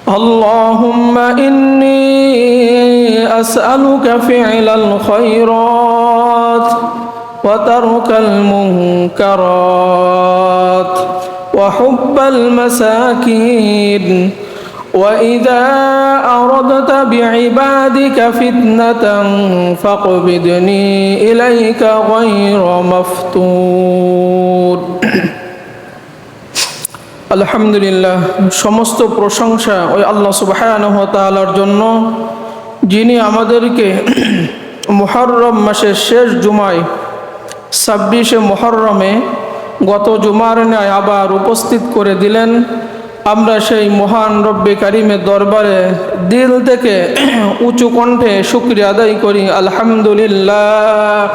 اللهم إني أسألك فعل الخيرات وترك المنكرات وحب المساكين وإذا أردت بعبادك فتنة فاقبضني إليك غير مفتون। আলহামদুলিল্লাহ, সমস্ত প্রশংসা ওই আল্লাহ সুবহানাহু ওয়া তাআলার জন্য, যিনি আমাদেরকে মুহররম মাসের শেষ জুমায় 26শে মুহররমে গত জুমার ন্যায় আবার উপস্থিত করে দিলেন। আমরা সেই মহান রব্বে কারিমের দরবারে দিল থেকে উঁচু কণ্ঠে শুকরিয়া আদায় করি। আলহামদুলিল্লাহ।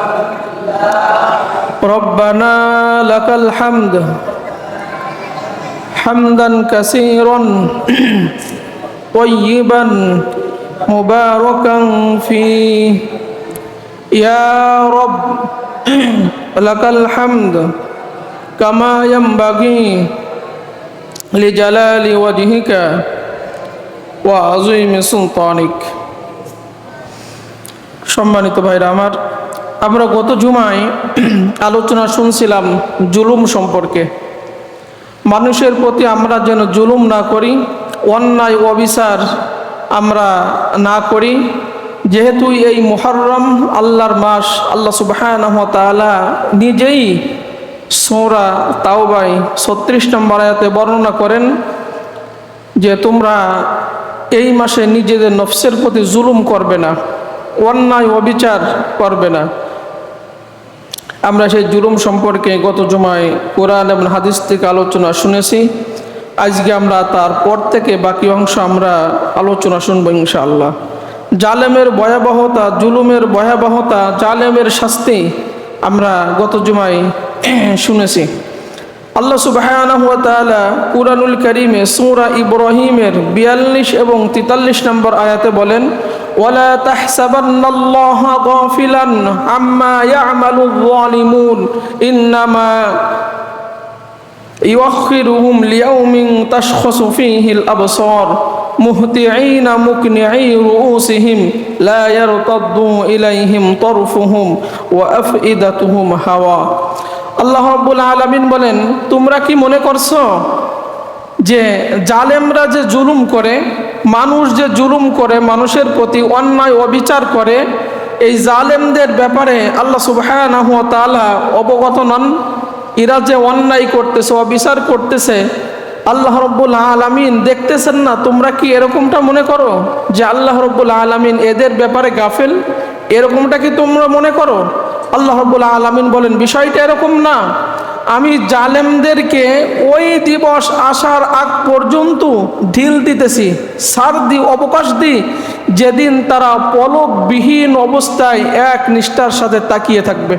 রব্বানা লাকাল হামদ হামদান কাসীরান তাইয়িবান মুবারাকান ফীহি ইয়া রব লাকাল হামদ কামা ইয়ানবাগি লিজালালি ওয়াজহিকা ওয়া আযীমি সুলতানিক। সম্মানিত ভাইরা আমার, আমরা গত জুমায় আলোচনা শুনছিলাম জুলুম সম্পর্কে। মানুষের প্রতি আমরা যেন জুলুম না করি, অন্যায় অবিচার আমরা না করি। যেহেতু এই মুহররম আল্লাহর মাস, আল্লাহ সুবহানাহু ওয়া তাআলা নিজেই সূরা তাওবায় 36 নম্বর আয়াতে বর্ণনা করেন যে তোমরা এই মাসে নিজেদের নফসের প্রতি জুলুম করবে না, অন্যায় অবিচার করবে না। আমরা সেই জুলুম সম্পর্কে গত জুমায় কোরআন এবং হাদিস থেকে আলোচনা শুনেছি। আজকে আমরা তারপর থেকে বাকি অংশ আমরা আলোচনা শুনবো ইনশাআল্লাহ। জালেমের ভয়াবহতা, জুলুমের ভয়াবহতা, জালেমের শাস্তি আমরা গত জুমায় শুনেছি। আল্লাহ সুবহানাহু ওয়া তাআলা কুরআনুল কারীমে সূরা ইব্রাহিমের 42 এবং 43 নম্বর আয়াতে বলেন, ওয়ালা তাহসাবান্নাল্লাহা গাফিলান আম্মা ইয়া'মালুয যালিমুন ইন্নামা ইউআখিরুহুম লিয়াউমিন তাশখাসু ফীহিল আবসার মুহতিঈনা মুকনিঈ রুউসিহিম লা ইয়ারতাদ্দু ইলাইহিম তারফুহুম ওয়া আফইদাতুহুম হাওয়া। আল্লাহ রাব্বুল আলামিন বলেন, তোমরা কি মনে করছো যে জালেমরা যে জুলুম করে, মানুষ যে জুলুম করে, মানুষের প্রতি অন্যায় অবিচার করে, এই জালেমদের ব্যাপারে আল্লাহ সুবহানাহু ওয়া তাআলা অবগত নন? এরা যে অন্যায় করতেছে, অবিচার করতেছে, আল্লাহ রাব্বুল আলামিন দেখতেছেন না? তোমরা কি এরকমটা মনে করো যে আল্লাহ রাব্বুল আলামিন এদের ব্যাপারে গাফেল? এরকমটা কি তোমরা মনে করো? আল্লাহ রাব্বুল আলামিন বলেন, বিষয়টা এরকম না। আমি জালেমদেরকে ওই দিবস আসার আগ পর্যন্ত ঢিল দিতেছি, ছাড় দিই, অবকাশ দিই, যেদিন তারা পলকবিহীন অবস্থায় এক নিষ্ঠার সাথে তাকিয়ে থাকবে।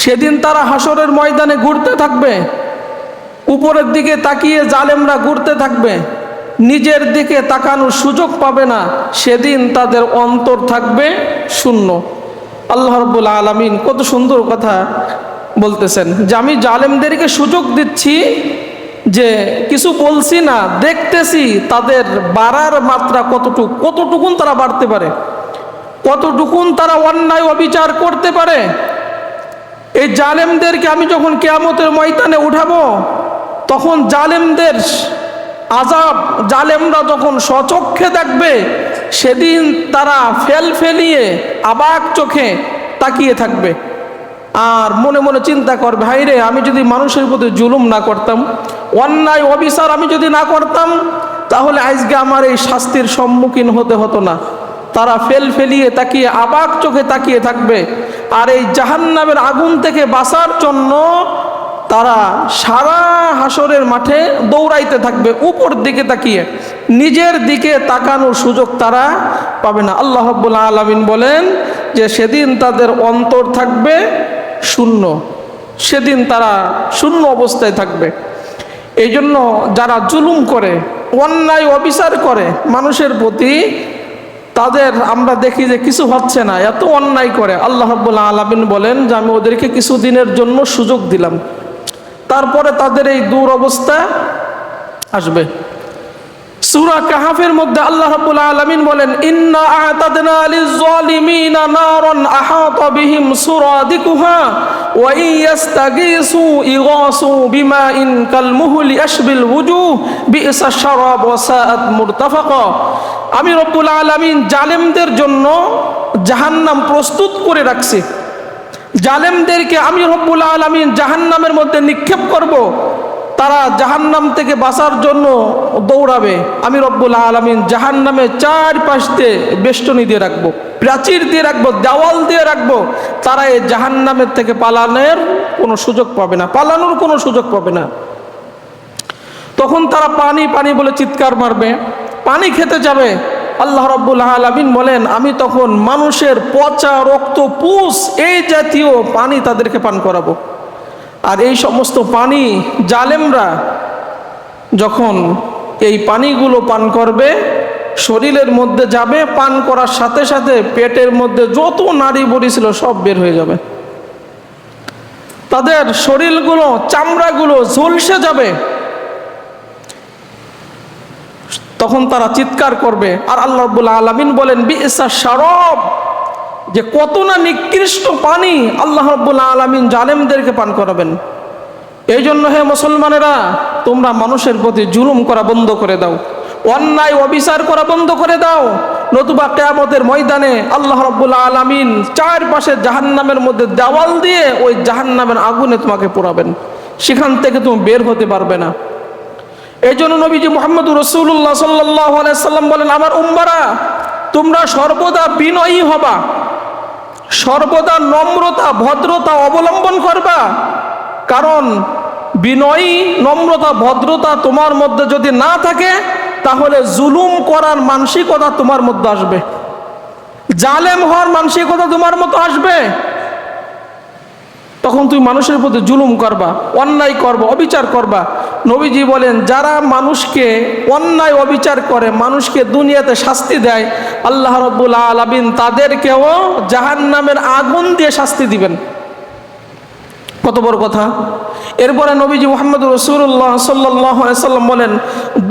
সেদিন তারা হাসরের ময়দানে ঘুরতে থাকবে, উপরের দিকে তাকিয়ে জালেমরা ঘুরতে থাকবে, নিজের দিকে তাকানোর সুযোগ পাবে না। সেদিন তাদের অন্তর থাকবে শূন্য। আল্লাহ রাব্বুল আলামিন কত সুন্দর কথা বলতেছেন যে আমি জালেমদেরকে সুযোগ দিচ্ছি, যে কিছু বলছি না, দেখতেছি তাদের বাড়ার মাত্রা কতটুকুন তারা বাড়তে পারে, কতটুকুন তারা অন্যায় অবিচার করতে পারে। এই জালেমদেরকে আমি যখন কিয়ামতের ময়দানে উঠাবো, তখন জালেমদের আযাব, জালেমরা যখন স্বচক্ষে দেখবে, সেদিন তারা ফেলিয়ে অবাক চোখে তাকিয়ে থাকবে আর মনে মনে চিন্তা করবে, হায় রে, আমি যদি মানুষের প্রতি জুলুম না করতাম, অন্যায় অবিচার আমি যদি না করতাম, তাহলে আজকে আমার এই শাস্তির সম্মুখীন হতে হতো না। তারা ফেলিয়ে তাকিয়ে অবাক চোখে তাকিয়ে থাকবে। আর এই জাহান্নামের আগুন থেকে বাঁচার জন্য তারা সারা হাসরের মাঠে দৌড়াইতে থাকবে, উপর দিকে তাকিয়ে, নিজের দিকে তাকানোর সুযোগ তারা পাবে না। আল্লাহ রাব্বুল আলামিন বলেন যে সেদিন তাদের অন্তর থাকবে শূন্য, সেদিন তারা শূন্য অবস্থায় থাকবে। এই জন্য যারা জুলুম করে, অন্যায় অবিচার করে মানুষের প্রতি, তাদের আমরা দেখি যে কিছু হচ্ছে না, এত অন্যায় করে। আল্লাহ রাব্বুল আলামিন বলেন যে আমি ওদেরকে কিছু দিনের জন্য সুযোগ দিলাম, তারপরে তাদের এই দুরবস্থা আসবে। সূরা কাহফের মধ্যে আল্লাহ রাব্বুল আলামিন বলেন, ইন্না আ'তাদনা লিয-যালিমিনা নারান আহাতা বিহিম সুরাদিকুহা ওয়া ইয়াস্তাগীসু ইগাসু বিমাইন কালমুহলি আশবিল ওয়ুজুহ বি'সা শারাব ওয়া সাআত মুরতাফাকা। আমি রব্বুল আলামিন জালেমদের জন্য জাহান্নাম প্রস্তুত করে রাখছি। জালেমদেরকে আমি রব্বুল আলামিন জাহান্নামের মধ্যে নিক্ষেপ করব, তারা জাহান্নাম থেকে বাঁচার জন্য দৌড়াবে। আমি রব্বুল আলামিন জাহান্নামে চারপাশ দিয়ে বেষ্টনী দিয়ে রাখবো, প্রাচীর দিয়ে রাখবো, দেওয়াল দিয়ে রাখবো। তারা এই জাহান্নামের থেকে পালানোর কোনো সুযোগ পাবে না, পালানোর কোনো সুযোগ পাবে না। তখন তারা পানি পানি বলে চিৎকার মারবে, পানি খেতে যাবে। আল্লাহ রাব্বুল আলামিন বলেন, আমি তখন মানুষের পচা রক্ত, পুষ এই জাতীয় পানি তাদেরকে পান করাবো। আর এই সমস্ত পানি জালেমরা যখন এই পানিগুলো পান করবে, শরীরের মধ্যে যাবে, পান করার সাথে সাথে পেটের মধ্যে যত নাড়ি বড়ি ছিল সব বের হয়ে যাবে। তাদের শরীরগুলো, চামড়াগুলো ঝলসে যাবে। তখন তারা চিৎকার করবে। আর আল্লাহ রাব্বুল আলামিন বলেন, বি'সা শারাব, যে কত না নিকৃষ্ট পানি আল্লাহ রাব্বুল আলামিন জালেমদেরকে পান করাবেন। এই জন্য হে মুসলমানেরা, তোমরা মানুষের প্রতি জুলুম করা বন্ধ করে দাও, অন্যায় অবিচার করা বন্ধ করে দাও, নতুবা কিয়ামতের ময়দানে আল্লাহ রাব্বুল আলামিন চারপাশে জাহান্নামের মধ্যে দেওয়াল দিয়ে ওই জাহান্নামের আগুনে তোমাকে পোড়াবেন, সেখান থেকে তুমি বের হতে পারবে না। এই জন্য নবীজি মুহাম্মদুর রাসূলুল্লাহ সাল্লাল্লাহু আলাইহি সাল্লাম বলেন, আমার উম্মারা, তোমরা সর্বদা বিনয়ী হবা, সর্বদা নম্রতা ভদ্রতা অবলম্বন করবা। কারণ বিনয়ী, নম্রতা, ভদ্রতা তোমার মধ্যে যদি না থাকে, তাহলে জুলুম করার মানসিকতা তোমার মধ্যে আসবে, জালেম হওয়ার মানসিকতা তোমার মতো আসবে। তখন তুমি মানুষের প্রতি জুলুম করবা, অন্যায় করবা, অবিচার করবা। নবীজি বলেন, যারা মানুষকে অন্যায় অবিচার করে, মানুষকে দুনিয়াতে শাস্তি দেয়, আল্লাহ রাব্বুল আলামিন তাদেরকেও জাহান্নামের আগুন দিয়ে শাস্তি দিবেন। কত বড় কথা! এরপরে নবীজি মুহাম্মদুর রাসূলুল্লাহ সাল্লাল্লাহু আলাইহি সাল্লাম বলেন,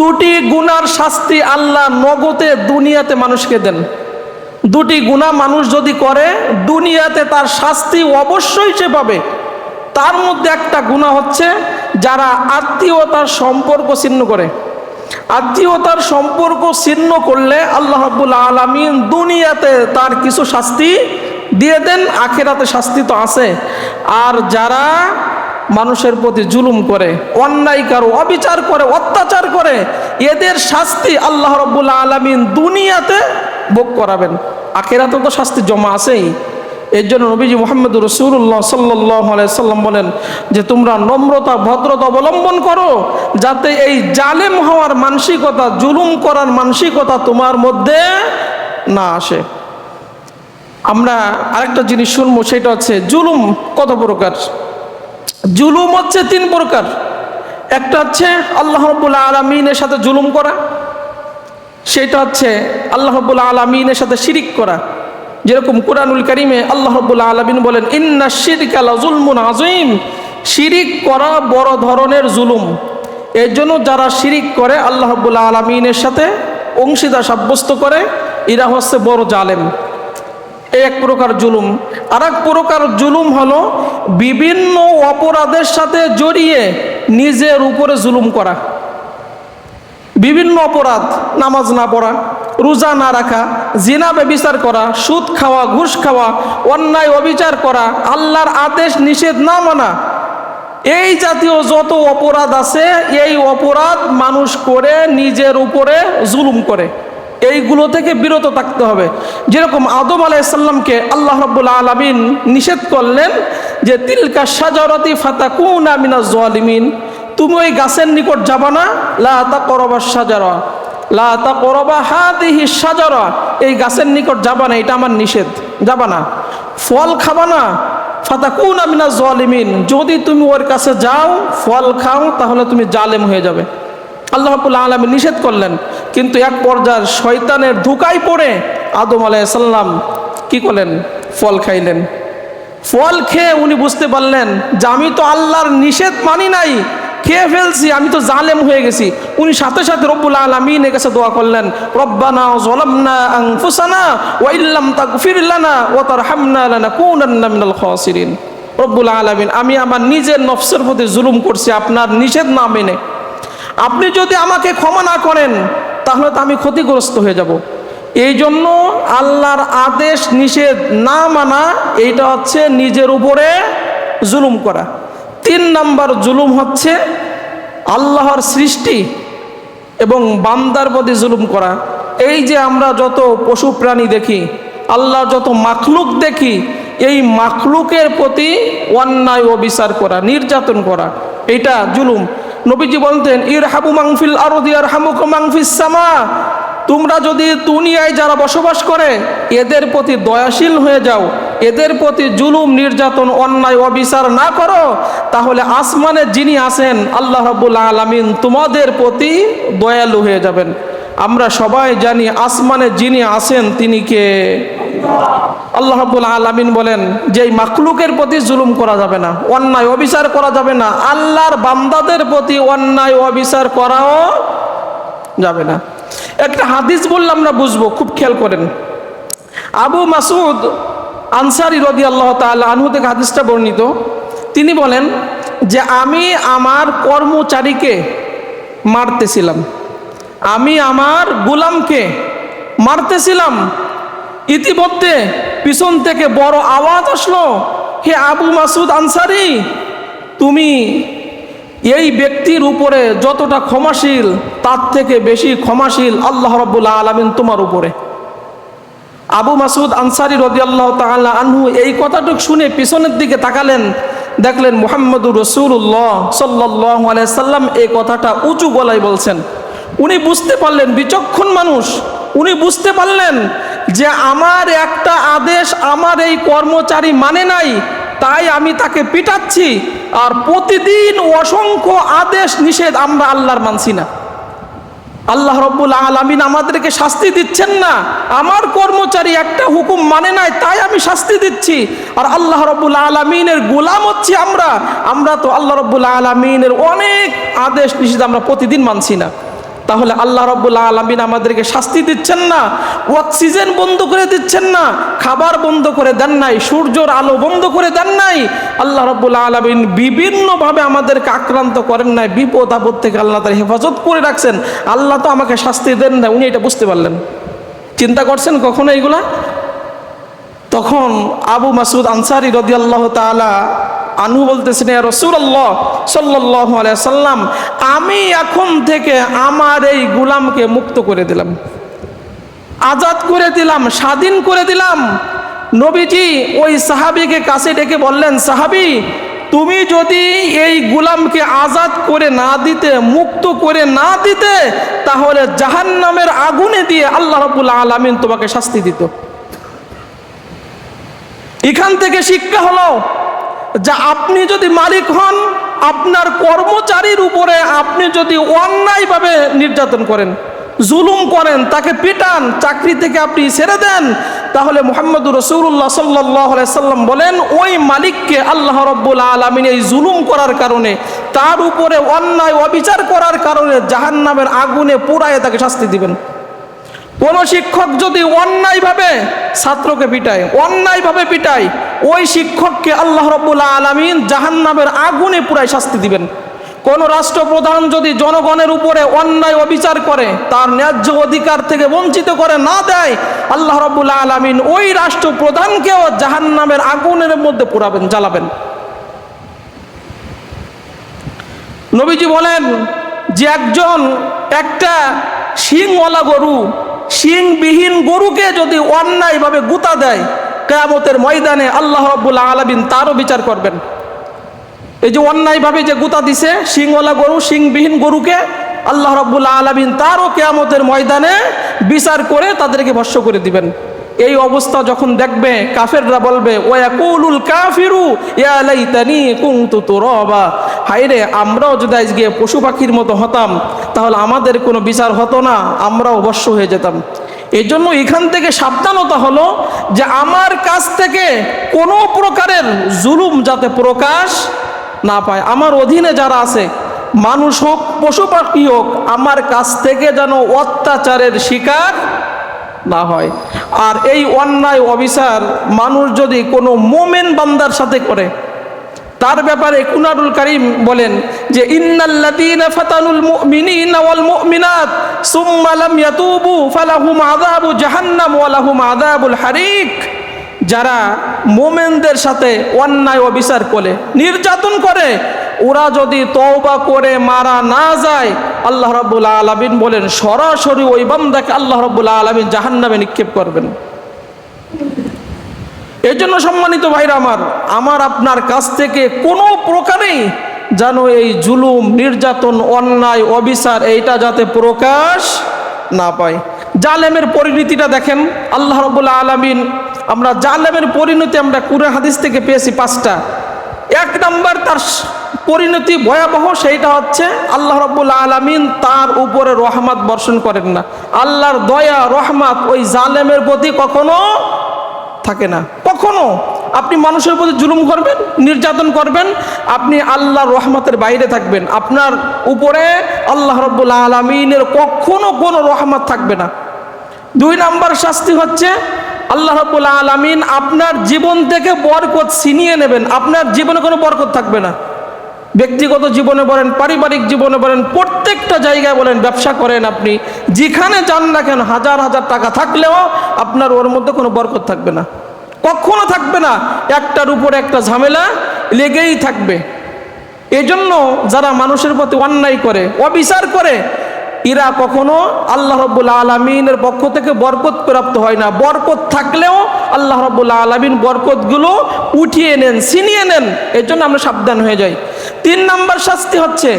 দুটি গুনার শাস্তি আল্লাহ নগদে দুনিয়াতে মানুষকে দেন। দুটি গুনাহ মানুষ যদি করে, দুনিয়াতে তার শাস্তি অবশ্যই সে পাবে। তার মধ্যে একটা গুনাহ হচ্ছে যারা আত্মীয়তার সম্পর্ক ছিন্ন করে। আত্মীয়তার সম্পর্ক ছিন্ন করলে আল্লাহ রাব্বুল আলামিন দুনিয়াতে তার কিছু শাস্তি দিয়ে দেন, আখিরাতে শাস্তি তো আছে। আর যারা মানুষের প্রতি জুলুম করে, অন্যায় করে, অবিচার করে, অত্যাচার করে, এদের শাস্তি আল্লাহ রাব্বুল আলামিন দুনিয়াতে ভোগ করাবেন, আখিরাতে তো শাস্তি জমা আছেই। এর জন্য নবীজি মুহাম্মদুর রাসূলুল্লাহ সাল্লাল্লাহু আলাইহি সাল্লাম বলেন যে তোমরা নম্রতা ভদ্রতা অবলম্বন করো, যাতে এই জালেম হওয়ার মানসিকতা, জুলুম করার মানসিকতা তোমার মধ্যে না আসে। আমরা আরেকটা জিনিস শুনবো, সেটা হচ্ছে জুলুম কত প্রকার। জুলুম হচ্ছে তিন প্রকার। একটা হচ্ছে আল্লাহ রাব্বুল আলামিনের সাথে জুলুম করা, সেটা হচ্ছে আল্লাহ রাব্বুল আলামিনের সাথে শিরিক করা। যেরকম কুরআনুল কারীমে আল্লাহ রাব্বুল আলামিন বলেন, ইন্নাশ শিরকা লাযুলমুন আযীম, শিরিক করা বড় ধরনের জুলুম। এর জন্য যারা শিরিক করে, আল্লাহ রাব্বুল আলামিনের সাথে অংশীদার সাব্যস্ত করে, এরা হচ্ছে বড় জালেম। এক প্রকার জুলুম। আর এক প্রকার জুলুম হলো বিভিন্ন অপরাধের সাথে জড়িয়ে নিজের উপরে জুলুম করা। বিভিন্ন অপরাধ, নামাজ না পড়া, রোজা না রাখা, জিনা ব্যভিচার করা, সুদ খাওয়া, ঘুষ খাওয়া, অন্যায় অবিচার করা, আল্লাহর আদেশ নিষেধ না মানা, এই জাতীয় যত অপরাধ আছে, এই অপরাধ মানুষ করে নিজের উপরে জুলুম করে। এইগুলো থেকে বিরত থাকতে হবে। যেরকম আদম আলাইহিস সালামকে আল্লাহ রাব্বুল আলামিন নিষেধ করলেন যে তিলকা শাজারাতি ফাতাকুনা মিনাজ জালিমিন, তুমি ওই গাছের নিকট যাবা না, লা তাকরাবাস শাজারা, লা তাকরাবা হাদিহি শাজারা, এই গাছের নিকট যাবা না, এটা আমার নিষেধ, যাবা না। ফল খাবা না, ফাতাকুনা মিনাজ জালিমিন, যদি তুমি ওর কাছে যাও, ফল খাও, তাহলে তুমি জালেম হয়ে যাবে। আল্লাহ রাব্বুল আলামিন নিষেধ করলেন। কিন্তু এক পর্যায়ে শয়তানের ধোঁকায় পড়ে আদম আলাইহিস সালাম কি করলেন? ফল খাইলেন। ফল খেয়ে উনি বুঝতে পারলেন যে আমি তো আল্লাহর নিষেধ মানি নাই, খেয়ে ফেলছি, আমি তো জালেম হয়ে গেছি। উনি সাথে সাথে রব্বুল আলামিনের কাছে দোয়া করলেন, রব্বানা যালামনা আনফুসানা ওয়া ইল্লাম তাগফির লানা ওয়া তারহামনা লানাকুনান্না মিনাল খাসিরিন। রব্বুল আলামিন, আমি আমার নিজের নফসের প্রতি জুলুম করছি আপনার নিষেধ না মেনে। আপনি যদি আমাকে ক্ষমা না করেন তাহলে তো আমি ক্ষতিগ্রস্ত হয়ে যাব। এই জন্য আল্লাহর আদেশ নিষেধ না মানা, এইটা হচ্ছে নিজের উপরে জুলুম করা। 3 নাম্বার জুলুম হচ্ছে আল্লাহর সৃষ্টি এবং বান্দার প্রতি জুলুম করা। এই যে আমরা যত পশু প্রাণী দেখি, আল্লাহর যত মাখলুক দেখি, এই মাখলুকের প্রতি অন্যায় ও বিচার করা, নির্যাতন করা, এটা জুলুম। নবীজি বলতেন, ইরহামু মান ফিল আরদি ইয়ারহামুকুম মান ফিস সামা। তোমরা যদি দুনিয়ায় যারা বসবাস করে এদের প্রতি দয়াশীল হয়ে যাও, এদের প্রতি জুলুম নির্যাতন অন্যায় অবিচার না করো, তাহলে আসমানে যিনি আছেন আল্লাহ রাব্বুল আলামিন তোমাদের প্রতি দয়ালু হয়ে যাবেন। আমরা সবাই জানি আসমানে যিনি আছেন তিনি কে? আল্লাহ রাব্বুল আলামিন বলেন যে এই মাখলুকের প্রতি জুলুম করা যাবে না, অন্যায় অবিচার করা যাবে না, আল্লাহর বান্দাদের প্রতি অন্যায় অবিচার করাও যাবে না। একটা হাদিস বললে আমরা বুঝবো, খুব খেয়াল করেন। আবু মাসউদ আনসারী রাদিয়াল্লাহু তাআলা আনহু থেকে হাদিসটা বর্ণিত। তিনি বলেন যে আমি আমার কর্মচারীকে মারতেছিলাম, আমি আমার গোলামকে মারতেছিলাম, ইতিমধ্যে পিছন থেকে বড় আওয়াজ আসলো, হে আবু মাসউদ আনসারী, তুমি এই ব্যক্তির উপরে যতটা ক্ষমাশীল তার থেকে বেশি ক্ষমাশীল আল্লাহ রাব্বুল আলামিন তোমার উপরে। আবু মাসউদ আনসারী রাদিয়াল্লাহু তাআলা আনহু এই কথাটুকু শুনে পিছনের দিকে তাকালেন, দেখলেন মুহাম্মদুর রাসূলুল্লাহ সাল্লাল্লাহু আলাইহি সাল্লাম এই কথাটা উঁচু গলায় বলছেন। উনি বুঝতে পারলেন, বিচক্ষণ মানুষ, উনি বুঝতে পারলেন যে আমার একটা আদেশ আমার এই কর্মচারী মানে নাই, তাই আমি তাকে পিটাচ্ছি। আর প্রতিদিন অসংখ্য আদেশ নিষেধ আমরা আল্লাহর মানছি না। আল্লাহ রাব্বুল আলামিন আমাদেরকে শাস্তি দিচ্ছেন না, আমার কর্মচারী একটা হুকুম মানে নাই তাই আমি শাস্তি দিচ্ছি। আর আল্লাহ রাব্বুল আলামিনের গোলাম হচ্ছি আমরা তো আল্লাহ রাব্বুল আলামিনের অনেক আদেশ নিষেধ আমরা প্রতিদিন মানছি না। তাহলে আল্লাহ রাব্বুল আলামিন আমাদেরকে শাস্তি দিচ্ছেন না, অক্সিজেন বন্ধ করে দিচ্ছেন না, খাবার বন্ধ করে দেন নাই, সূর্যের আলো বন্ধ করে দেন নাই, আল্লাহ রাব্বুল আলামিন বিভিন্নভাবে আমাদেরকে আক্রান্ত করেন নাই, বিপদ আপদ থেকে আল্লাহ তাআলা হেফাজত করে রাখছেন। আল্লাহ তো আমাকে শাস্তি দেন না, উনি এটা বুঝতে পারলেন। চিন্তা করছেন কখনো এইগুলা? তখন আবু মাসউদ আনসারী রাদিয়াল্লাহু তাআলা আনহু বলতেছেন, ইয়া রাসূলুল্লাহ সাল্লাল্লাহু আলাইহি সাল্লাম, আমি এখন থেকে আমার এই গোলামকে মুক্ত করে দিলাম, আজাদ করে দিলাম, স্বাধীন করে দিলাম। নবীজি ওই সাহাবীকে কাছে ডেকে বললেন, সাহাবী, তুমি যদি এই গোলামকে আজাদ করে না দিতে, মুক্ত করে না দিতে, তাহলে জাহান্নামের আগুনে দিয়ে আল্লাহ রাব্বুল আলামিন তোমাকে শাস্তি দিত। এখান থেকে শিক্ষা হলো যে আপনি যদি মালিক হন, আপনার কর্মচারীর উপরে আপনি যদি অন্যায়ভাবে নির্যাতন করেন, জুলুম করেন, তাকে পিটান, চাকরি থেকে আপনি ছেড়ে দেন, তাহলে মুহাম্মদুর রাসূলুল্লাহ সাল্লাল্লাহু আলাইহি সাল্লাম বলেন ওই মালিককে আল্লাহ রাব্বুল আলামিন এই জুলুম করার কারণে, তার উপরে অন্যায় অবিচার করার কারণে জাহান্নামের আগুনে পুড়ায় তাকে শাস্তি দিবেন। কোন শিক্ষক যদি অন্যায়ভাবে ছাত্রকে পিটায়, অন্যায়ভাবে পিটায়, ওই শিক্ষককে আল্লাহ রাব্বুল আলামিন জাহান্নামের আগুনে পুরাই শাস্তি দিবেন। কোন রাষ্ট্রপ্রধান যদি জনগণের উপরে অন্যায় অবিচার করে, তার ন্যায্য অধিকার থেকে বঞ্চিত করে না দেয়, আল্লাহ রাব্বুল আলামিন ওই রাষ্ট্রপ্রধানকেও জাহান্নামের আগুনের মধ্যে পুরাবেন, জ্বালাবেন। নবীজি বলেন যে একটা শিংওয়ালা গরু, শিংবিহীন গরুকে যদি অন্যায়ভাবে গুতা দেয়, কিয়ামতের ময়দানে আল্লাহ রাব্বুল আলামিন তারও বিচার করবেন। এই যে অন্যায়ভাবে যে গুতা দিছে শিংওয়ালা গরু, শিংবিহীন গরুকে, আল্লাহ রাব্বুল আলামিন তারও কিয়ামতের ময়দানে বিচার করে তাদেরকে ভস্ম করে দিবেন। এই অবস্থা যখন দেখবে, কাফেররা বলবে, ওয়াকুলুল কাফিরু ইয়া লাইতানি কুনতু তুরাবা, হায়রে আমরাও যদি আজকে পশু পাখির মতো হতাম তাহলে আমাদের কোনো বিচার হতো না, আমরাও ভস্ম হয়ে যেতাম। এই জন্য এখান থেকে সাবধানতা হলো যে আমার কাছ থেকে কোনো প্রকারের জুলুম যাতে প্রকাশ না পায়। আমার অধীনে যারা আছে মানুষ হোক পশু পাখি হোক আমার কাছ থেকে যেন অত্যাচারের শিকার না হয়। আর এই অন্যায় অবিচার মানুষ যদি কোনো মোমেন বান্দার সাথে করে, তার ব্যাপারে কুরআনুল কারীম বলেন যে ইন্নাল্লাযীনা ফাতানুল মুমিনিনা ওয়াল মুমিনাত সুম্মা লাম ইয়াতুবু ফালাহুম আযাবু জাহান্নাম ওয়া লাহুম আযাবুল হারিক। যারা মুমিনদের সাথে অন্যায় অবিচার করে, নির্যাতন করে, ওরা যদি তওবা করে মারা না যায়, আল্লাহ রাব্বুল আলামিন বলেন সরাসরি ওই বান্দাকে আল্লাহ রাব্বুল আলামিন জাহান্নামে নিক্ষেপ করবেন। এই জন্য সম্মানিত ভাইরা আমার আপনার কাছ থেকে কোনো প্রকারেই যেন এই জুলুম, নির্যাতন, অন্যায়, অবিচার এইটা যাতে প্রকাশ না পায়। জালেমের পরিণতিটা দেখেন আল্লাহ রাব্বুল আলামিন, আমরা জালেমের পরিণতি আমরা কুরআন হাদিস থেকে পেয়েছি 5টা। 1 নাম্বার তার পরিণতি ভয়াবহ, সেইটা হচ্ছে আল্লাহ রাব্বুল আলামিন তার উপরে রহমত বর্ষণ করেন না। আল্লাহর দয়া রহমত ওই জালেমের প্রতি কখনো থাকে না। কখনো আপনি মানুষের প্রতি জুলুম করবেন, নির্যাতন করবেন, আপনি আল্লাহর রহমতের বাইরে থাকবেন, আপনার উপরে আল্লাহ রাব্বুল আলামিনের কখনো কোনো রহমত থাকবে না। 2 নাম্বার শাস্তি হচ্ছে আল্লাহ রাব্বুল আলামিন আপনার জীবন থেকে বরকত ছিনিয়ে নেবেন, আপনার জীবনে কোনো বরকত থাকবে না। ব্যক্তিগত জীবনে বলেন, পারিবারিক জীবনে বলেন, প্রত্যেকটা জায়গায় বলেন, ব্যবসা করেন, আপনি যেখানে যান না কেন হাজার হাজার টাকা থাকলেও আপনার ওর মধ্যে কোনো বরকত থাকবে না, কখনো থাকবে না। একটার উপরে একটা ঝামেলা লেগেই থাকবে। এজন্য যারা মানুষের প্রতি অন্যায় করে, অবিচার করে, এরা কখনো আল্লাহ রাব্বুল আলামিনের পক্ষ থেকে বরকত প্রাপ্ত হয় না। বরকত থাকলেও আল্লাহ রাব্বুল আলামিন বরকতগুলো উঠিয়ে নেন, ছিনিয়ে নেন। এর জন্য আমরা সাবধান হয়ে যাই। 3 নাম্বার শাস্তি হচ্ছে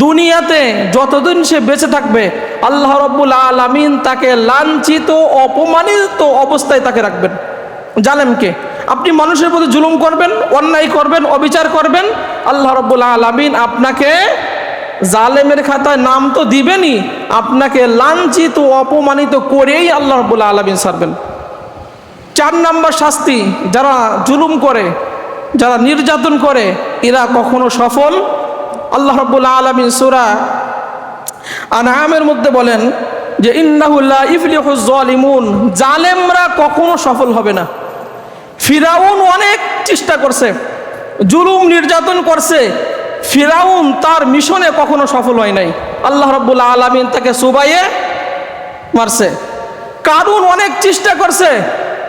দুনিয়াতে যতদিন সে বেঁচে থাকবে আল্লাহ রাব্বুল আলামিন তাকে লাঞ্ছিত, অপমানিত অবস্থায় তাকে রাখবেন। জালেমকে, আপনি মানুষের প্রতি জুলুম করবেন, অন্যায় করবেন, অবিচার করবেন, আল্লাহ রাব্বুল আলামিন আপনাকে জালেমের খাতায় নাম তো দিবেনই, আপনাকে লাঞ্ছিত, অপমানিত করেই আল্লাহ রাব্বুল আলামিন ছাড়বেন। 4 নাম্বার শাস্তি, যারা জুলুম করে, যারা নির্যাতন করে, এরা কখনো সফল। আল্লাহ রাব্বুল আলামিন সূরা আনআমের মধ্যে বলেন যে ইন্নাহু লা ইফলিহুজ জালিমুন, জালেমরা কখনো সফল হবে না। ফিরাউন অনেক চেষ্টা করছে, জুলুম নির্যাতন করছে, ফিরাউন তার মিশনে কখনো সফল হয় নাই। আল্লাহ রাব্বুল আলামিন তাকে চুবাইয়ে মারছে। কারুন অনেক চেষ্টা করছে,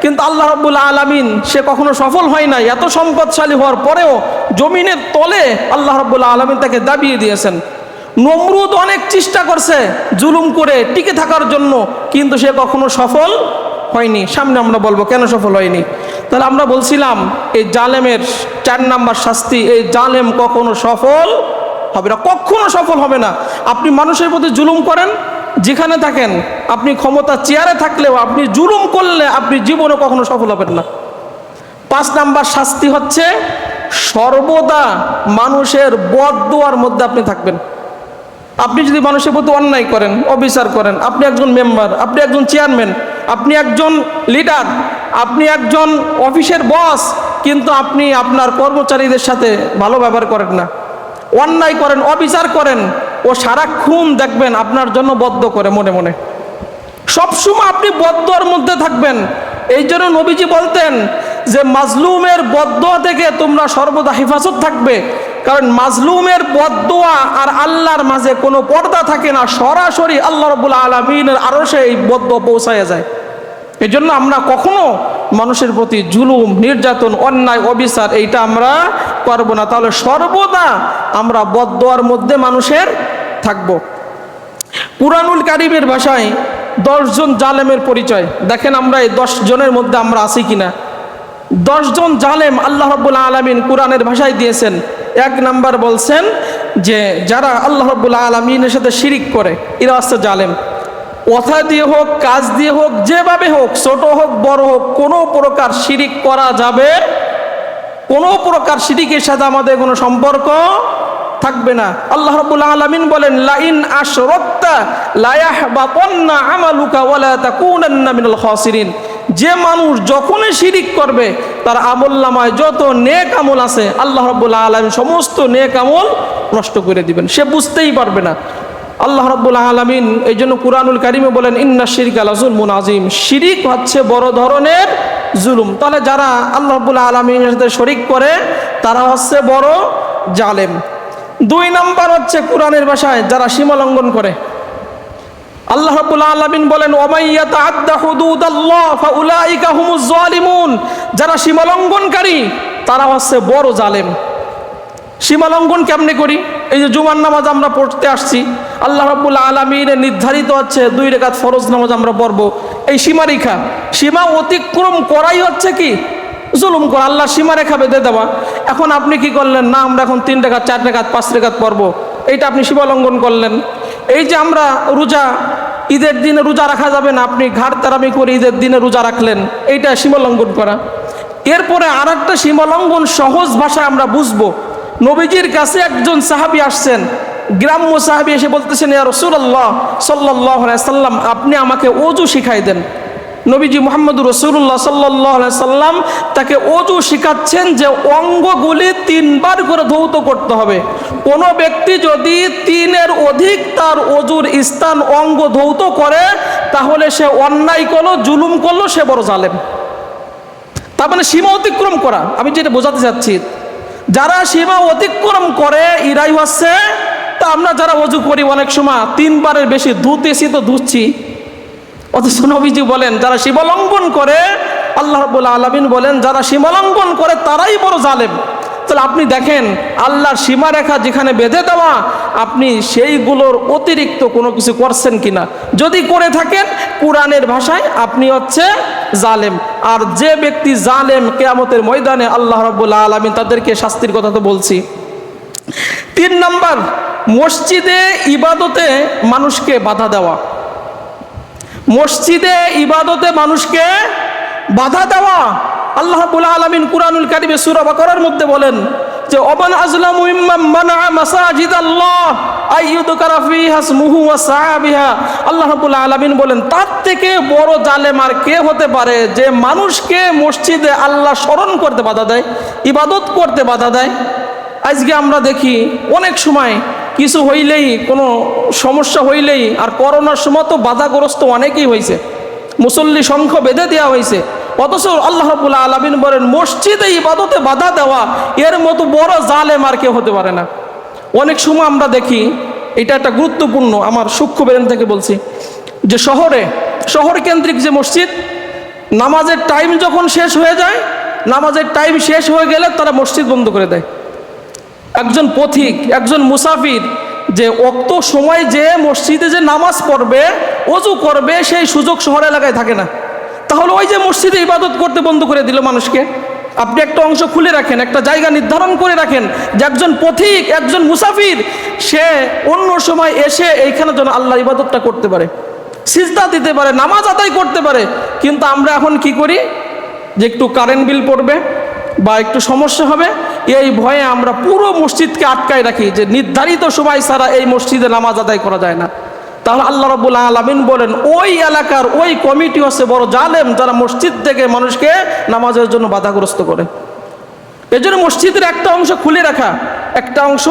কিন্তু আল্লাহ রাব্বুল আলামিন সে কখনো সফল হয় নাই। এত সম্পদশালী হওয়ার পরেও জমিনের তলে আল্লাহ রাব্বুল আলামিন তাকে দাবিয়ে দিয়েছেন। নমরুদ অনেক চেষ্টা করছে জুলুম করে টিকে থাকার জন্য, কিন্তু সে কখনো সফল হয়নি। সামনে আমরা বলবো কেন সফল হয়নি। তাহলে আমরা বলছিলাম এই জালেমের 4 নাম্বার শাস্তি, এই জালেম কখনো সফল হবে না, কখনো সফল হবে না। আপনি মানুষের প্রতি জুলুম করেন, যেখানে থাকেন, আপনি ক্ষমতা চেয়ারে থাকলেও আপনি জুলুম করলে আপনি জীবনে কখনো সফল হবেন না। 5 নাম্বার শাস্তি হচ্ছে সর্বদা মানুষের বদদুয়ার মধ্যে আপনি থাকবেন। আপনি যদি মানুষের প্রতি অন্যায় করেন, অবিচার করেন, আপনি একজন মেম্বার, আপনি একজন চেয়ারম্যান, আপনি একজন লিডার, আপনি একজন অফিসের বস, কিন্তু আপনি আপনার কর্মচারীদের সাথে ভালো ব্যবহার করেন না, অন্যায় করেন, অবিচার করেন, ও সারাক্ষণ দেখবেন আপনার জন্য বদ্ধ করে মনে মনে। সবসময় আপনি বদ্ধর মধ্যে থাকবেন। এই জন্য নবীজি বলতেন যে মাজলুমের বদদোয়া থেকে তোমরা সর্বদা হেফাজত থাকবে, কারণ মাজলুমের বদদোয়া আর আল্লাহর মাঝে কোনো পর্দা থাকে না, সরাসরি আল্লাহ রাব্বুল আলামিনের আরশে এই বদদোয়া পৌঁছায় যায়। এই জন্য আমরা কখনো মানুষের প্রতি জুলুম, নির্যাতন, অন্যায়, অবিচার এইটা আমরা করব না। তাহলে সর্বদা আমরা বদদোয়ার মধ্যে মানুষের থাকব। কুরআনুল কারীমের ভাষায় 10 জন জালেমের পরিচয় দেখেন, আমরা এই 10 জনের মধ্যে আমরা আছি কিনা। 10 জন জালেম আল্লাহ রাব্বুল আলামিন কুরআনের ভাষায় দিয়েছেন। 1 নাম্বার বলছেন যে যারা আল্লাহ রাব্বুল আলামিনের সাথে শিরিক করে এরা হচ্ছে জালেম। কথা দিয়ে হোক, কাজ দিয়ে হোক, যেভাবে হোক, ছোট হোক বড় হোক, কোনো প্রকার শিরিক করা যাবে, কোনো প্রকার শিরিকের সাথে আমাদের কোনো সম্পর্ক থাকবে না। আল্লাহ রাব্বুল আলামিন বলেন লাইন আশরাকতা লা ইয়াহবাতান্না আমালুকা ওয়া লা তাকুনান্না মিনাল খাসিরিন। যে মানুষ যখনই শিরিক করবে তার আমলনামায় যত নেক আমল আছে আল্লাহ রাব্বুল আলামিন সমস্ত নেক আমল নষ্ট করে দিবেন, সে বুঝতেই পারবে না। আল্লাহ রাব্বুল আলামিন এই জন্য কুরআনুল কারিমে বলেন ইন্না শিরকা লাযুলমুন আযীম, শিরিক হচ্ছে বড় ধরনের জুলুম। তাহলে যারা আল্লাহ রাব্বুল আলামিনের সাথে শরীক করে তারা হচ্ছে বড় জালেম। 2 নাম্বার হচ্ছে কুরআনের ভাষায় যারা সীমা লঙ্ঘন করে। আল্লাহ রাব্বুল আলামিন বলেন ওয়ামাই ইয়াতাআদ্দা হুদুদাল্লাহ ফাউলাইকা হুমুজ জালিমুন, যারা সীমা লঙ্ঘনকারী তারা হচ্ছে বড় জালেম। সীমা লঙ্ঘন কেমনে করি? এই যে জুমার নামাজ আমরা পড়তে আসছি, আল্লাহ রাব্বুল আলামিনের নির্ধারিত হচ্ছে 2 রাকাত ফরজ নামাজ আমরা পড়ব। এই সীমারেখা, সীমা অতিক্রম করাই হচ্ছে কি জুলুম করা, আল্লাহ সীমারেখা বেঁধে দেওয়া। এখন আপনি কি করলেন? না, আমরা এখন 3 রাকাত 4 রাকাত 5 রাকাত পড়ব, এইটা আপনি সীমা লঙ্ঘন করলেন। এই যে আমরা রোজা, ঈদের দিনে রোজা রাখা যাবে না, আপনি ঘাড় তারামি করে ঈদের দিনে রোজা রাখলেন, এইটা সীমা লঙ্ঘন করা। এরপরে আর একটা সীমা লঙ্ঘন সহজ ভাষায় আমরা বুঝবো। নবীজির কাছে একজন সাহাবী আসছেন, গ্রাম্য সাহাবী এসে বলতেছেন ইয়া রাসূলুল্লাহ সাল্লাল্লাহু আলাইহি সাল্লাম, আপনি আমাকে ওযু শিখাই দেন। নবীজি মুহাম্মদুর রাসূলুল্লাহ সাল্লাল্লাহু আলাইহি সাল্লাম তাকে ওযু শিখাচ্ছেন যে অঙ্গগুলি 3 বার করে ধৌত করতে হবে। কোনো ব্যক্তি যদি 3-এর অধিক তার ওযুর স্থান অঙ্গ ধৌত করে তাহলে সে অন্যায় করলো, জুলুম করলো, সে বড় জালেম। তার মানে সীমা অতিক্রম করা। আমি যেটা বোঝাতে চাচ্ছি, যারা সীমা অতিক্রম করে ইরাই হচ্ছে, তা আমরা যারা ওযু করি অনেক সময় 3 বারের বেশি ধুতেছি তো ধুচ্ছি, অথচ নবীজি বলেন যারা সীমা লঙ্ঘন করে, আল্লাহ রাব্বুল আলামিন বলেন যারা সীমা লঙ্ঘন করে তারাই বড় জালেম। তাহলে আপনি দেখেন আল্লাহর সীমারেখা যেখানে বেঁধে দেওয়া, আপনি সেইগুলোর অতিরিক্ত কোনো কিছু করছেন কিনা। যদি করে থাকেন কুরআনের ভাষায় আপনি হচ্ছে জালেম। আর যে ব্যক্তি জালেম কিয়ামতের ময়দানে আল্লাহ রাব্বুল আলামিন তাদেরকে শাস্তির কথা তো বলছি। 3 নাম্বার, মসজিদে ইবাদতে মানুষকে বাধা দেওয়া। মসজিদে ইবাদতে মানুষকে বাধা দেওয়া। আল্লাহ রাব্বুল আলামিন কুরআনুল কারীমে সূরা বাকারার মধ্যে বলেন যে ওমান আযলামু মিম্মান মানা মাসাজিদাল্লাহ আইয়ুযকারা ফিহা ইসমুহু ওয়া সাআ বিহা। আল্লাহ রাব্বুল আলামিন বলেন তার থেকে বড় জালেম আর কে হতে পারে যে মানুষকে মসজিদে আল্লাহ স্মরণ করতে বাধা দেয়, ইবাদত করতে বাধা দেয়। আজকে আমরা দেখি অনেক সময় কিছু হইলেই, কোনো সমস্যা হইলেই, আর করোনার সময় তো বাধাগ্রস্ত অনেকেই হয়েছে, মুসল্লি সংখ্যা বেঁধে দেওয়া হয়েছে, অথচ আল্লাহ রাব্বুল আলামিন বলেন মসজিদে ইবাদতে বাধা দেওয়া এর মতো বড় জালেম আর কেউ হতে পারে না। অনেক সময় আমরা দেখি, এটা একটা গুরুত্বপূর্ণ, আমার সূক্ষ্ম ব্রেন থেকে বলছি, যে শহর কেন্দ্রিক যে মসজিদ, নামাজের টাইম যখন শেষ হয়ে যায়, নামাজের টাইম শেষ হয়ে গেলে তারা মসজিদ বন্ধ করে দেয়। একজন পথিক, একজন মুসাফির যে অক্ত সময় যে মসজিদে যে নামাজ পড়বে, ওযু করবে, সেই সুযোগ শহর এলাকায় থাকে না। তাহলে ওই যে মসজিদে ইবাদত করতে বন্ধ করে দিল মানুষকে। আপনি একটা অংশ খুলে রাখেন, একটা জায়গা নির্ধারণ করে রাখেন যে একজন পথিক, একজন মুসাফির সে অন্য সময় এসে এইখানে যেন আল্লাহ ইবাদতটা করতে পারে, সিজদা দিতে পারে, নামাজ আদায় করতে পারে। কিন্তু আমরা এখন কি করি, যে একটু কারেন্ট বিল পড়বে বা একটু সমস্যা হবে, এই ভয়ে আমরা পুরো মসজিদকে আটকায় রাখি যে নির্ধারিত সময় ছাড়া এই মসজিদে নামাজ আদায় করা যায় না। তাহলে আল্লাহ রাব্বুল আলামিন বলেন ওই এলাকার ওই কমিটি হচ্ছে বড় জালেম, যারা মসজিদ থেকে মানুষকে নামাজের জন্য বাধাগ্রস্ত করে। এজন্য মসজিদের একটা অংশ খুলে রাখা, একটা অংশ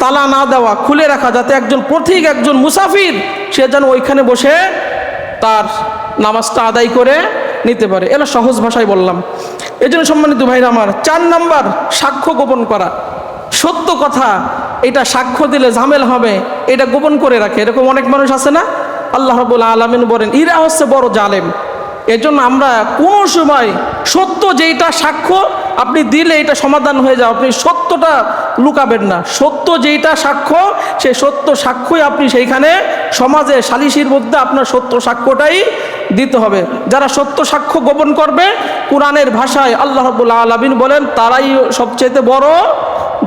তালা না দেওয়া, খুলে রাখা, যাতে একজন পথিক, একজন মুসাফির সে যেন ওইখানে বসে তার নামাজটা আদায় করে নিতে পারে। এটা সহজ ভাষায় বললাম। এই জন্য সম্মানিত ভাইরা আমার, 4 নাম্বার, সাক্ষ্য গোপন করা। সত্য কথা, এটা সাক্ষ্য দিলে ঝামেলা হবে, এটা গোপন করে রাখে, এরকম অনেক মানুষ আছে না? আল্লাহ রাব্বুল আলামিন বলেন এরা হচ্ছে বড় জালেম। এজন্য আমরা কোনো সময় সত্য যেটা সাক্ষ্য আপনি দিলে এটা সমাধান হয়ে যাবে, আপনি সত্যটা লুকাবেন না। সত্য যেটা সাক্ষ্য, সেই সত্য সাক্ষ্যই আপনি সেইখানে সমাজে সালিশির মধ্যে আপনার সত্য সাক্ষ্যটাই দিতে হবে। যারা সত্য সাক্ষ্য গোপন করবে, কোরআনের ভাষায় আল্লাহ রাব্বুল আলামিন বলেন তারাই সবচেয়ে বড়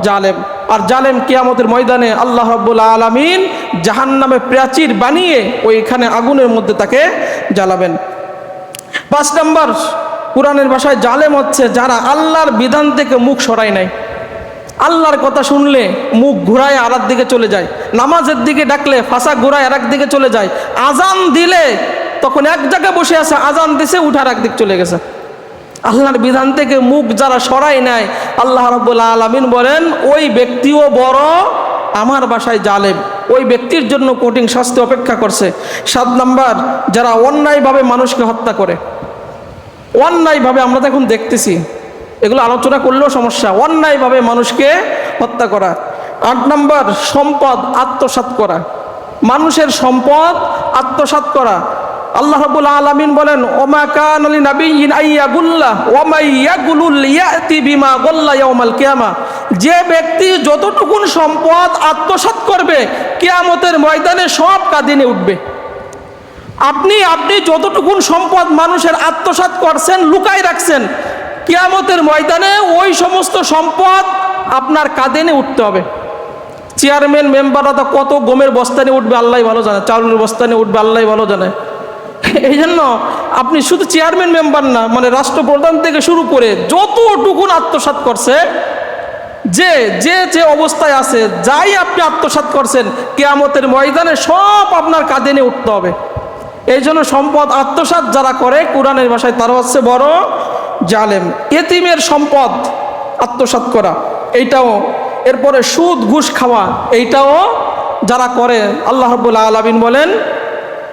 জালেম। আর জালেম কিয়ামতের ময়দানে আল্লাহ রাব্বুল আলামিন জাহান্নামে প্রাচীর বানিয়ে ওইখানে আগুনের মধ্যে তাকে জ্বালাবেন। 5 নাম্বার, কোরআনের ভাষায় জালেম হচ্ছে যারা আল্লাহর বিধান থেকে মুখ সরায় নাই। আল্লাহর কথা শুনলে মুখ ঘুরায় আর এক দিকে চলে যায়, নামাজের দিকে ডাকলে ফাঁসা ঘুরায় আর এক দিকে চলে যায়, আজান দিলে তখন এক জায়গায় বসে আছে, আজান দিছে উঠার এক দিক চলে গেছে। আল্লাহর বিধান থেকে মুখ যারা সরাই নেয়, আল্লাহ রাব্বুল আলামিন বলেন ওই ব্যক্তিও বড় আমার বাসায় জালেম, ওই ব্যক্তির জন্য কঠিন শাস্তি অপেক্ষা করছে। 7 নাম্বার, যারা অন্যায়ভাবে মানুষকে হত্যা করে, অন্যায়ভাবে আমরা তো এখন দেখতেছি, এগুলো আলোচনা করলেও সমস্যা, অন্যায়ভাবে মানুষকে হত্যা করা। 8 নাম্বার, সম্পদ আত্মসাৎ করা, মানুষের সম্পদ আত্মসাৎ করা। আল্লাহ রাব্বুল আলামিন বলেন ওমা কানা লিনাবিয়্যিন আইয়াগুল্লা ওয়া মাইয়াগুলুল ইয়াতি বিমা গাল্লা ইয়াউমাল কিয়ামা, যে ব্যক্তি যতটুকুন সম্পদ আত্মসাৎ করবে কিয়ামতের ময়দানে সব কাঁদিনে উঠবে। আপনি যতটুকুন সম্পদ মানুষের আত্মসাৎ করছেন, লুকাই রাখছেন, কিয়ামতের ময়দানে ওই সমস্ত সম্পদ আপনার কাঁদিনে উঠতে হবে। চেয়ারম্যান মেম্বাররা তো কত গমের বস্তা নিয়ে উঠবে আল্লাহ ভালো জানে, চাউলের বস্তা নিয়ে উঠবে আল্লাহ ভালো জানে। এই জন্য আপনি শুধু চেয়ারম্যান মেম্বার না, মানে রাষ্ট্রপ্রধান থেকে শুরু করে যতটুকুন আত্মসাৎ করছে, যে যে যে অবস্থায় আছে, যাই আপনি আত্মসাৎ করছেন, কিয়ামতের ময়দানে সব আপনার কাঁধে নিয়ে উঠতে হবে। এই জন্য সম্পদ আত্মসাৎ যারা করে, কোরআনের ভাষায় তারা হচ্ছে বড় জালেম। এতিমের সম্পদ আত্মসাৎ করা এইটাও, এরপরে সুদ ঘুষ খাওয়া এইটাও যারা করে, আল্লাহ রাব্বুল আলামিন বলেন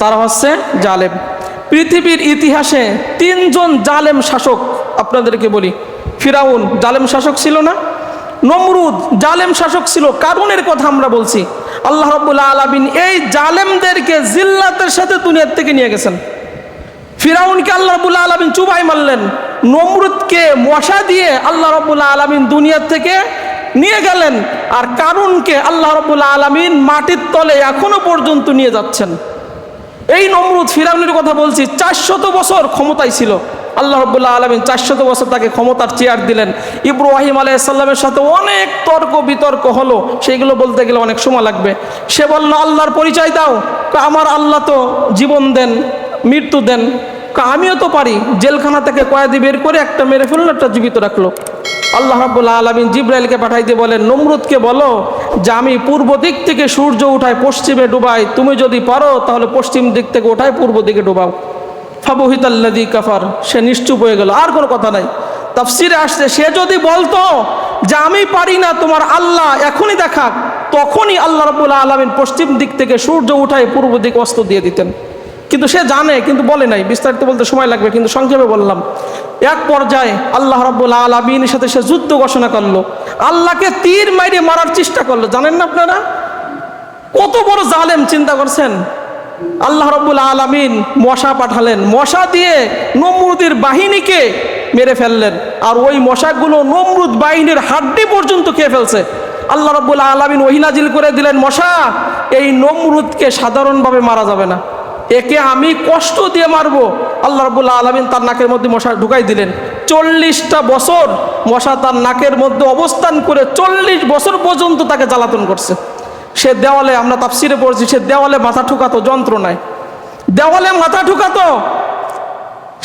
তারা হচ্ছে জালেম। পৃথিবীর ইতিহাসে 3 জন জালেম শাসক আপনাদেরকে বলি। ফিরাউন জালেম শাসক ছিল না? নমরুদ জালেম শাসক ছিল। কারণের কথা আমরা বলছি। আল্লাহ রাব্বুল আলামিন এই জালেমদেরকে জিল্লাতের সাথে দুনিয়ার থেকে নিয়ে গেছেন। ফিরাউনকে আল্লাহ রাব্বুল আলামিন চুবাই মারলেন, নমরুদকে মশা দিয়ে আল্লাহ রাব্বুল আলামিন দুনিয়ার থেকে নিয়ে গেলেন, আর কারুনকে আল্লাহ রাব্বুল আলামিন মাটির তলে এখনো পর্যন্ত নিয়ে যাচ্ছেন। এই নমরুদ, ফিরাউনের কথা বলছি, 400 বছর ক্ষমতায় ছিল। আল্লাহ রাব্বুল আলামিন 400 বছর তাকে ক্ষমতার চেয়ার দিলেন। ইব্রাহিম আলাইহিস সালামের সাথে অনেক তর্ক বিতর্ক হলো, সেইগুলো বলতে গেলে অনেক সময় লাগবে। সে বলল আল্লাহর পরিচয় দাও, আমার আল্লাহ তো জীবন দেন, মৃত্যু দেন, আমিও তো পারি। জেলখানা থেকে কয়েদি বের করে একটা মেরে ফেললো, একটা জীবিত রাখলো। আল্লাহ রাব্বুল আলামিন জিবরাইলকে পাঠাই দিয়ে বলেন নমরুদকে বলো যে আমি পূর্ব দিক থেকে সূর্য উঠায় পশ্চিমে ডুবাই, তুমি যদি পারো তাহলে পশ্চিম দিক থেকে ওঠায় পূর্ব দিকে ডুবাও। ফাবহিতাল্লাযী কাফার, সে নিশ্চুপ হয়ে গেল, আর কোনো কথা নাই। তাফসিরে আসছে সে যদি বলতো যে আমি পারি না, তোমার আল্লাহ এখনই দেখাক, তখনই আল্লাহ রাব্বুল আলামিন পশ্চিম দিক থেকে সূর্য উঠায় পূর্ব দিকে অস্ত দিয়ে দিতেন। কিন্তু সে জানে, কিন্তু বলে নাই। বিস্তারিত বলতে সময় লাগবে, কিন্তু সংক্ষেপে বললাম। এক পর্যায়ে আল্লাহ রাব্বুল আলামিনের সাথে সে যুদ্ধ ঘোষণা করলো, আল্লাহকে তীর মাইরে মারার চেষ্টা করলো। জানেন না আপনারা কত বড় জালেম, চিন্তা করছেন? আল্লাহ রাব্বুল আলামিন মশা পাঠালেন, মশা দিয়ে নমরুদের বাহিনীকে মেরে ফেললেন, আর ওই মশাগুলো নমরুদ বাহিনীর হাড্ডি পর্যন্ত খেয়ে ফেলছে। আল্লাহ রাব্বুল আলামিন ওহী নাজিল করে দিলেন, মশা এই নমরুদকে সাধারণভাবে মারা যাবে না, একে আমি কষ্ট দিয়ে মারবো। আল্লাহ রাব্বুল আলামিন তার নাকের মধ্যে মশা ঢুকাই দিলেন। 40টা বছর মশা তার নাকের মধ্যে অবস্থান করে 40 বছর পর্যন্ত তাকে জ্বালাতন করছে। সে দেওয়ালে, আমরা তাফসিরে পড়ছি, সে দেওয়ালে মাথা ঠুকাতো যন্ত্রণায়, দেওয়ালে মাথা ঠুকাতো,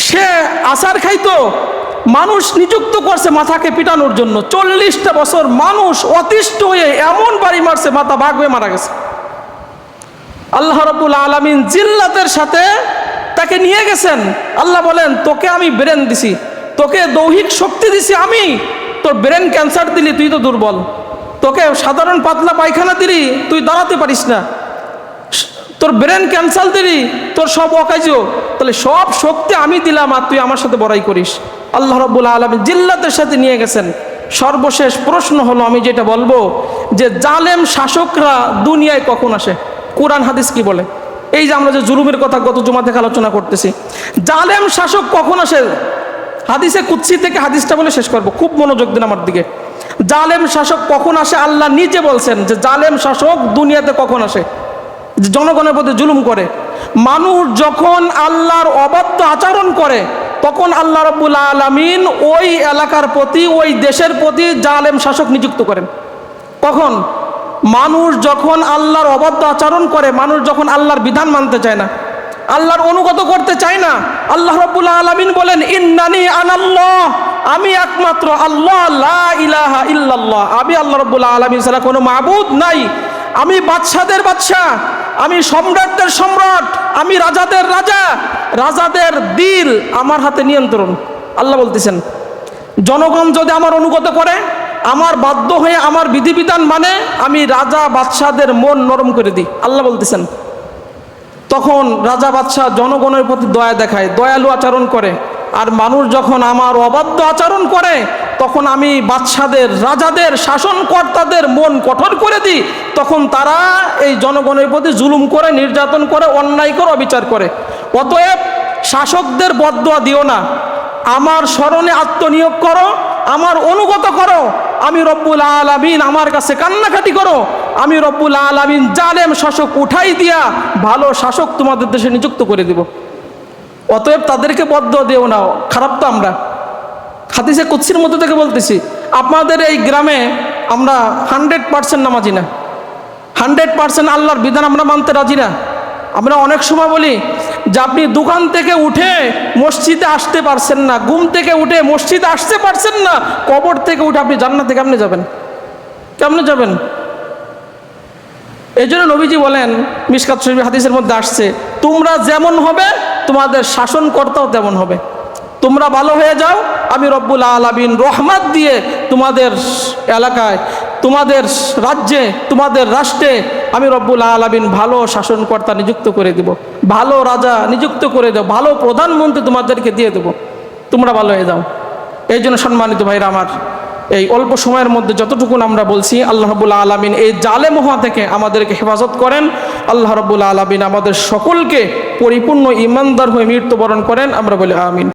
সে আছাড় খাইতো। মানুষ নিযুক্ত করছে মাথাকে পিটানোর জন্য। 40টা বছর মানুষ অতিষ্ঠ হয়ে এমন বাড়ি মারছে, মাথা ভাগ হয়ে মারা গেছে। আল্লাহ রাব্বুল আলামিন জিল্লাতের সাথে তাকে নিয়ে গেছেন। আল্লাহ বলেন তোকে আমি ব্রেন দিছি, তোকে দৈহিক শক্তি দিছি আমি, তোর ব্রেন ক্যান্সার দিলি, তুই তো দুর্বল। তোকে সাধারণ পাতলা পায়খানা দিলি, তুই দাঁড়াতে পারিস না। তোর ব্রেন ক্যান্সার দিলি, তোর সব অকার্য, তাহলে সব শক্তি আমি দিলাম আর তুই আমার সাথে বড়াই করিস। আল্লাহ রাব্বুল আলামিন জিল্লাতের সাথে নিয়ে গেছেন। সর্বশেষ প্রশ্ন হলো, আমি যেটা বলবো, যে জালেম শাসকরা দুনিয়ায় কখন আসে? কোরআন হাদিস কি বলে? এই যে আমরা যে জুলুমের কথা গত জুমা থেকে আলোচনা করতেছি, জালেম শাসক কখন আসে? হাদিসে কুদসি থেকে হাদিসটা বলে শেষ করব, খুব মনোযোগ দিন আমার দিকে। জালেম শাসক কখন আসে? আল্লাহ নিজে বলছেন যে জালেম শাসক দুনিয়াতে কখন আসে? জনগণের প্রতি জুলুম করে। মানুষ যখন আল্লাহর অবাধ্য আচরণ করে, তখন আল্লাহ রাব্বুল আলামিন ওই এলাকার প্রতি, ওই দেশের প্রতি জালেম শাসক নিযুক্ত করেন। কখন? মানুষ যখন আল্লাহর অবাধ্য আচরণ করে, মানুষ যখন আল্লাহর বিধান মানতে চায় না, আল্লাহর অনুগত করতে চায় না, আল্লাহ রাব্বুল আলামিন বলেন ইন্নানি আনাল্লাহ, আমি একমাত্র আল্লাহ, লা ইলাহা ইল্লাল্লাহ, আমি আল্লাহ রাব্বুল আলামিন ছাড়া কোনো মাবুদ নাই। আমি বাদশাদের বাদশা, আমি সম্রাটদের সম্রাট, আমি রাজাদের রাজা, রাজাদের দিল আমার হাতে নিয়ন্ত্রণ। আল্লাহ বলতেছেন, জনগণ যদি আমার অনুগত করে, আমার বাধ্য হয়ে আমার বিধিবিধান মানে, আমি রাজা বাদশাদের মন নরম করে দিই। আল্লাহ বলতেছেন, তখন রাজা বাদশাহ জনগণের প্রতি দয়া দেখায়, দয়ালু আচরণ করে। আর মানুষ যখন আমার অবাধ্য আচরণ করে, তখন আমি বাদশাদের, রাজাদের, শাসনকর্তাদের মন কঠোর করে দিই। তখন তারা এই জনগণের প্রতি জুলুম করে, নির্যাতন করে, অন্যায় করে, অবিচার করে। অতএব শাসকদের বদদোয়া দিও না, আমার স্মরণে আত্মনিয়োগ করো, আমার অনুগত করো। আমি রব্বুল আলামিন আমার কাছে কান্নাকাটি করো। আমি রব্বুল আলামিন জালেম শাসক উঠাই দিয়া ভালো শাসক তোমাদের দেশে নিযুক্ত করে দিব। অতএব তাদেরকে বদদোয়া দিও না। খারাপ তো আমরা হাদিসে কুদসির মধ্যে থেকে বলতেছি, আপনাদের এই গ্রামে আমরা 100% নামাজি না, 100% আল্লাহর বিধান আমরা মানতে রাজি না। আমরা অনেক সময় বলি যে আপনি দোকান থেকে উঠে মসজিদে আসতে পারছেন না, ঘুম থেকে উঠে মসজিদে আসতে পারছেন না, কবর থেকে উঠে আপনি জান্নাতে কেমনে যাবেন? কেমনে যাবেন? এই জন্য নবীজি বলেন, মিশকাত শরীফ হাদিসের মধ্যে আসছে, তোমরা যেমন হবে তোমাদের শাসনকর্তাও তেমন হবে। তোমরা ভালো হয়ে যাও, আমি রব্বুল আলামিন রহমত দিয়ে তোমাদের এলাকায়, তোমাদের রাজ্যে, তোমাদের রাষ্ট্রে আমি রব্বুল আলামিন ভালো শাসনকর্তা নিযুক্ত করে দেব, ভালো রাজা নিযুক্ত করে দেব, ভালো প্রধানমন্ত্রী তোমাদেরকে দিয়ে দেব। তোমরা ভালো হয়ে যাও। এই জন্য সম্মানিত ভাইরা আমার, এই অল্প সময়ের মধ্যে যতটুকুন আমরা বলছি, আল্লাহ রাব্বুল আলামিন এই জালেম হওয়া থেকে আমাদেরকে হেফাজত করেন। আল্লাহ রাব্বুল আলামিন আমাদের সকলকে পরিপূর্ণ ঈমানদার হয়ে মৃত্যুবরণ করেন। আমরা বলি আমিন।